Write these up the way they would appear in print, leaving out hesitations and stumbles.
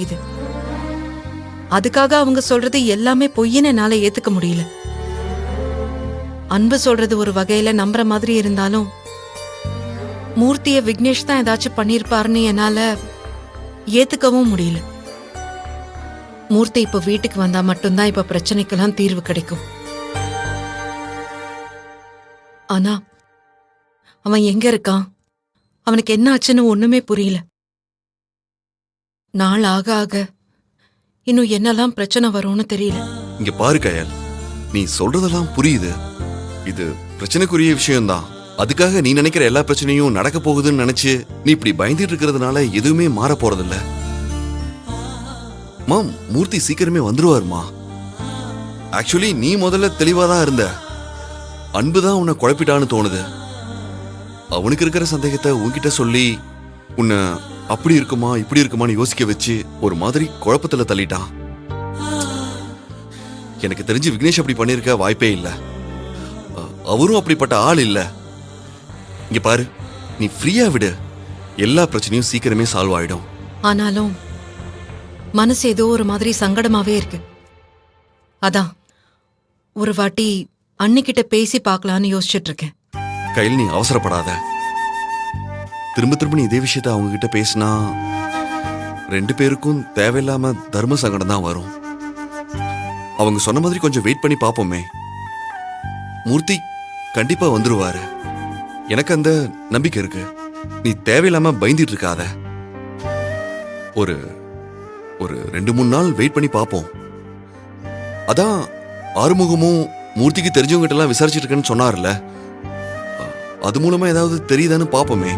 இது அதுக்காக அவங்க சொல்றது எல்லாமே பொய்ன்னு என்னால ஏத்துக்க முடியல. அன்பு சொல்றது ஒரு வகையில நம்புற மாதிரி இருந்தாலும் மூர்த்திய விக்னேஷ் தான் ஏதாச்சும் பண்ணிருப்பாருன்னு என்னால ஏத்துக்கவும் முடியல. மூர்த்தி இப்ப வீட்டுக்கு வந்தா மட்டும்தான் இப்ப பிரச்சனைக்கெல்லாம் தீர்வு கிடைக்கும். ஆனா அவன் எங்க இருக்கான், அவனுக்கு என்ன ஆச்சுன்னு ஒண்ணுமே புரியல. நாள் ஆக ஆக இன்னும் என்னெல்லாம் பிரச்சனை வரும்னு தெரியல. இங்க பாரு கயல், நீ சொல்றதெல்லாம் புரியுது. இது பிரச்சனைக்குரிய விஷயம்தான். அதுக்காக நீ நினைக்கிற எல்லா பிரச்சனையும் நடக்க போகுதுன்னு நினைச்சு நீ இப்படி பயந்துட்டு இருக்கிறதுனால எதுவுமே மாற போறதில்ல. மாம், மூர்த்தி சீக்கிரமே வந்துருவாருமா. ஆக்சுவலி நீ முதல்ல தெளிவாதான் இருந்த. அன்புதான் உன்னை குழப்பிட்டான்னு தோணுது. அவனுக்கு இருக்கிற சந்தேகத்தை உன்கிட்ட சொல்லி உன்னை அப்படி இருக்குமா இப்படி இருக்குமான்னு யோசிக்க வச்சு ஒரு மாதிரி குழப்பத்துல தள்ளிட்டான். எனக்கு தெரிஞ்சு விக்னேஷ் அப்படி பண்ணிருக்க வாய்ப்பே இல்லை. அவரும் அப்படிப்பட்ட ஆள் இல்ல. இங்க பாரு, நீ ஃப்ரீயா விடு, எல்லா பிரச்சனையும் சீக்கிரமே சால்வ் ஆயிடும். ஆனாலும் மனசு ஏதோ ஒரு மாதிரி சங்கடமாவே இருக்கு. அதான் ஒரு வாட்டி அன்னிக்கிட்ட பேசி பார்க்கலான்னு யோசிச்சுட்டு இருக்கேன். கையில் நீ அவசரப்படாத. திரும்ப திரும்ப நீ இதே விஷயத்த அவங்க கிட்ட பேசினா ரெண்டு பேருக்கும் தேவையில்லாம தர்ம சங்கடம் தான் வரும். அவங்க சொன்ன மாதிரி கொஞ்சம் வெயிட் பண்ணி பாப்போமே. மூர்த்தி கண்டிப்பா வந்துருவாரு, எனக்கு அந்த நம்பிக்கை இருக்கு. நீ தேவையில்லாம பயந்துட்டு இருக்காத. ஒரு ஒரு 2-3 நாள் வெயிட் பண்ணி பாப்போம். அதான் ஆறுமுகமும் மூர்த்திக்கு தெரிஞ்சவங்கிட்ட எல்லாம் விசாரிச்சுட்டு இருக்கேன்னு சொன்னார்ல, அது மூலமா ஏதாவது தெரியுதான்னு பாப்போமே.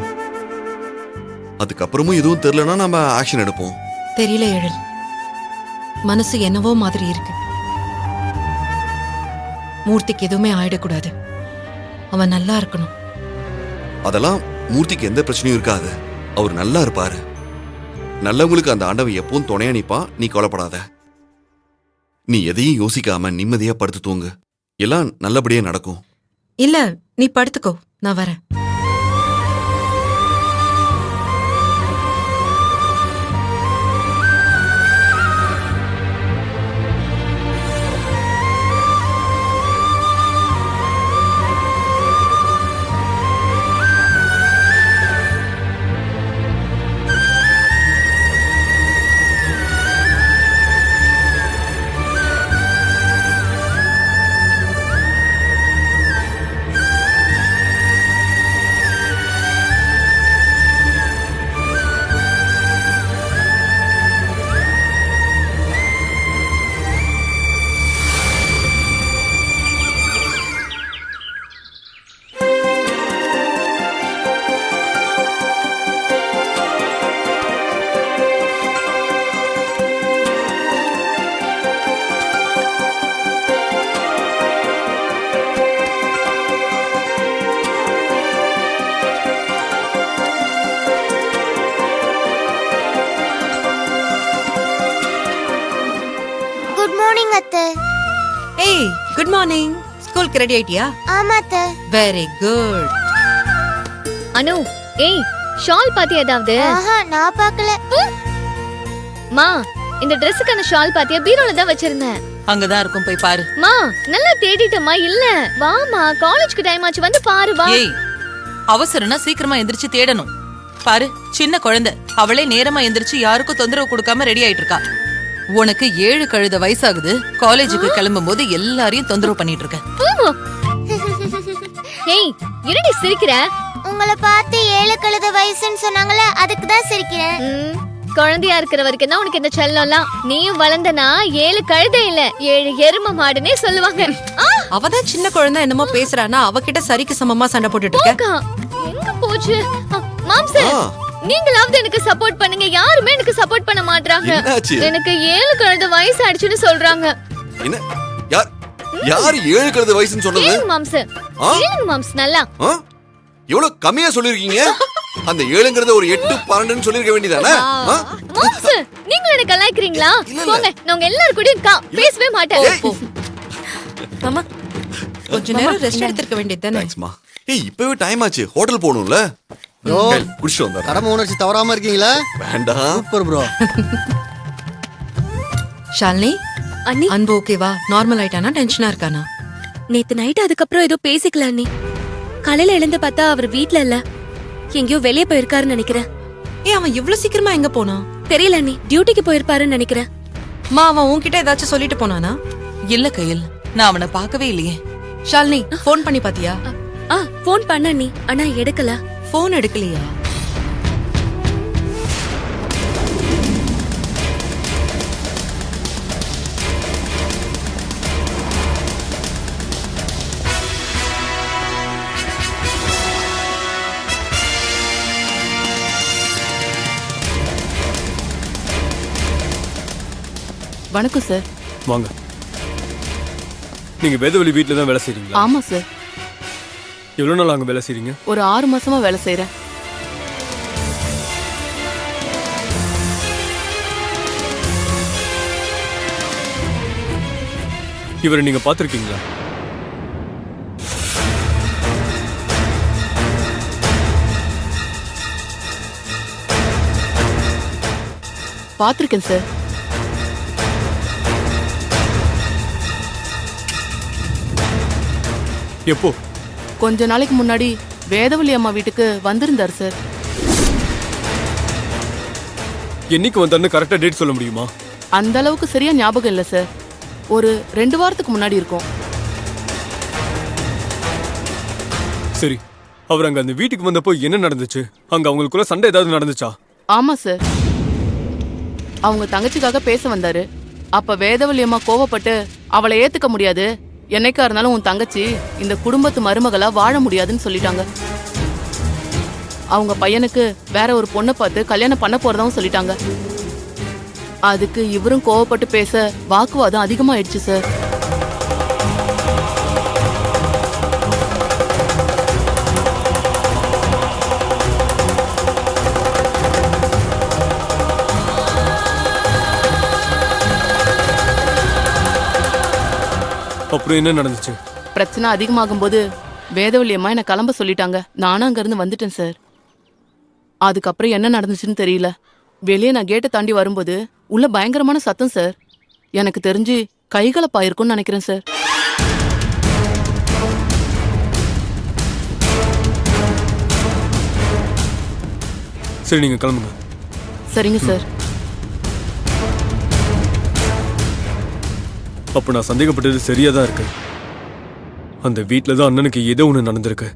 அதுக்கப்புறமும் எதுவும் தெரியலன்னா நம்ம ஆக்ஷன் எடுப்போம். தெரியல எழில், மனசு என்னவோ மாதிரி இருக்கு. மூர்த்திக்கு எதுவுமே ஆயிடக்கூடாது, அவன் நல்லா இருக்கணும். அதெல்லாம் மூர்த்திக்கு எந்த பிரச்சனையும் இருக்காது. அவர் நல்லா இருப்பாரு. நல்லவங்களுக்கு அந்த ஆண்டவன் எப்பவும் துணையா நிப்பான். நீ கவலைப்படாத. நீ எதையும் யோசிக்காம நிம்மதியா படுத்து தூங்கு, எல்லாம் நல்லபடியா நடக்கும். இல்ல, நீ படுத்துக்கோ, நான் வரேன். ஏய், குட் மார்னிங். ஸ்கூலுக்கு ரெடி ஆயிட்டியா? ஆமா அத்தை. Very good. அனு, ஏய், ஷால் பாத்தியா ஏதாவது? ஆஹா, நான் பார்க்கல. மா, இந்த Dressக்கான ஷால் பாத்தியா? பீரோல தான் வச்சிருந்தேன். அங்கதான் இருக்கும், போய் பாரு. மா, நல்லா தேடிட்டேம்மா, இல்ல. வாமா, காலேஜ்க்கு டைம் ஆச்சு, வந்து பாரு வா. ஏய், அவசரம்னா சீக்கிரமா எந்திரிச்சு தேடணும். பாரு, சின்ன குழந்தை, அவளே நேரமா எந்திரிச்சு யாருக்கும் தொந்தரவு கொடுக்காம ரெடி ஆயிட்டு இருக்கா. உனக்கு 7 கழுத வயசாகுது, காலேஜுக்கு கிளம்பும் போது எல்லாரையும் தொந்தரவு பண்ணிட்டு இருக்க. ஏய், என்னடி சிரிக்கிற? உங்களை பார்த்து 7 கழுத வயசுன்னு சொன்னாங்கல்ல, அதுக்கு தான் சிரிக்கிறேன். குழந்தையா இருக்கிற வரைக்கும் தான் உனக்கு இந்த செல்லம்லாம். நீயும் வளர்ந்தனா 7 கழுதை இல்ல 7 எரும மாடுனே சொல்லுவாங்க. அவதான் சின்ன குழந்தை என்னமோ பேசுறானா, அவகிட்ட சரிக்கு சமமா சண்டை போட்டுட்டு இருக்க. எங்க போச்சு? மாம்ச, நீங்களாவது எனக்கு சப்போர்ட் பண்ணுங்க. யாருமே எனக்கு சப்போர்ட் பண்ண மாட்டறாங்க. எனக்கு 7 கழுத வயசு ஆயிடுச்சுன்னு சொல்றாங்க. என்ன? யார் 7 கழுத வயசுன்னு சொன்னது? ஏன் மாம்ச? ஏன் மாம்ஸ் நல்லா? எவ்வளவு கம்மியா சொல்லிருக்கீங்க? அந்த 7ங்கிறத ஒரு 8, 12ன்னு சொல்லிருக்க வேண்டியதானே? மாம்ஸ், நீங்க என்ன கலாய்க்கிறீங்களா? போங்க, நான் எல்லாரும் கூடயும் பேசவே மாட்டேன். மாமா, கொஞ்ச நேரம் ரெஸ்ட் எடுத்துக்க வேண்டியதுதானே? தேங்க்ஸ்மா. ஏய், இப்பவே டைம் ஆச்சு, ஹோட்டல் போகணும்ல. குடிச்சு வந்தா கடமை உணர்ச்சி தவறாம இருக்கீங்களா? வேண்டாம். Super bro. ஷாலினி அண்ணி அன்பு ஓகேவா? நார்மல் ஆயிட்டானா டென்ஷனா இருக்கானா? நேத்து நைட் அதுக்கப்புறம் ஏதோ பேசிக்கல அண்ணி. காலையில எழுந்து பார்த்தா அவர் வீட்ல இல்ல, எங்கேயோ வெளியே போயிருக்காருன்னு நினைக்கிறேன். அவன் இவ்ளோ சீக்கிரமா எங்க போனான்? தெரியல அண்ணி, டியூட்டிக்கு போயிருப்பாருன்னு நினைக்கிறேன். அவன் உன்கிட்ட ஏதாச்சும் சொல்லிட்டு போனானா? இல்ல கையல், நான் அவனை பார்க்கவே இல்லையே. ஷாலினி ஃபோன் பண்ணி பாத்தியா? ஃபோன் பண்ண அண்ணி, ஆனா எடுக்கல. ஃபோன் எடுக்கலையா? வணக்கம் சார். வாங்க. நீங்க வேதவழி வீட்டில் தான் வேலை செய்றீங்களா? ஆமா சார். எவ்வளவு நாள் அங்க வேலை செய்றீங்க? ஒரு 6 மாசமா வேலை செய்யறேன். இவரை நீங்க பார்த்திருக்கீங்களா? பாத்திருக்கேன் சார். எப்போ? கொஞ்ச நாளைக்கு முன்னாடி வேதவழி அம்மா வீட்டுக்கு வந்திருந்தார் சார். என்னைக்கு வந்தாருன்னு கரெக்டா டேட் சொல்ல முடியுமா? அந்த அளவுக்கு சரியா ஞாபகம் இல்ல சார். ஒரு 2 வாரத்துக்கு முன்னாடி இருக்கும். சரி, அவர் அங்க அந்த வீட்டுக்கு வந்தப்போ என்ன நடந்துச்சு? அங்க அவங்களுக்குள்ள சண்டை ஏதாவது நடந்துச்சா? ஆமா சார். அவங்க தங்கச்சிக்காக பேச வந்தாரு. அப்ப வேதவழி அம்மா கோவப்பட்டு அவளை ஏத்துக்க முடியாது, என்னைக்கா இருந்தாலும் உன் தங்கச்சி இந்த குடும்பத்து மருமகளா வாழ முடியாதுன்னு சொல்லிட்டாங்க. அவங்க பையனுக்கு வேற ஒரு பொண்ணை பார்த்து கல்யாணம் பண்ண போறதாவும் சொல்லிட்டாங்க. அதுக்கு இவரும் கோவப்பட்டு பேச வாக்குவாதம் அதிகமாயிடுச்சு சார். அப்புறம் என்ன நடந்துச்சு? பிரச்சனை அதிகமாகும் போது வேதவழி அம்மா என்னை கிளம்ப சொல்லிட்டாங்க. நானும் அங்கிருந்து வந்துட்டேன் சார். அதுக்கப்புறம் என்ன நடந்துச்சுன்னு தெரியல. வெளியே நான் கேட்டை தாண்டி வரும்போது உள்ள பயங்கரமான சத்தம் சார். எனக்கு தெரிஞ்சு கைகலப்பாயிருக்கும்னு நினைக்கிறேன் சார். சரி, நீங்க கிளம்புங்க. சரிங்க சார். அப்ப நான் சந்தேகப்பட்டது சரியா தான் இருக்கு. அந்த வீட்டில் தான் அண்ணனுக்கு ஏதோ ஒன்று நடந்திருக்கு.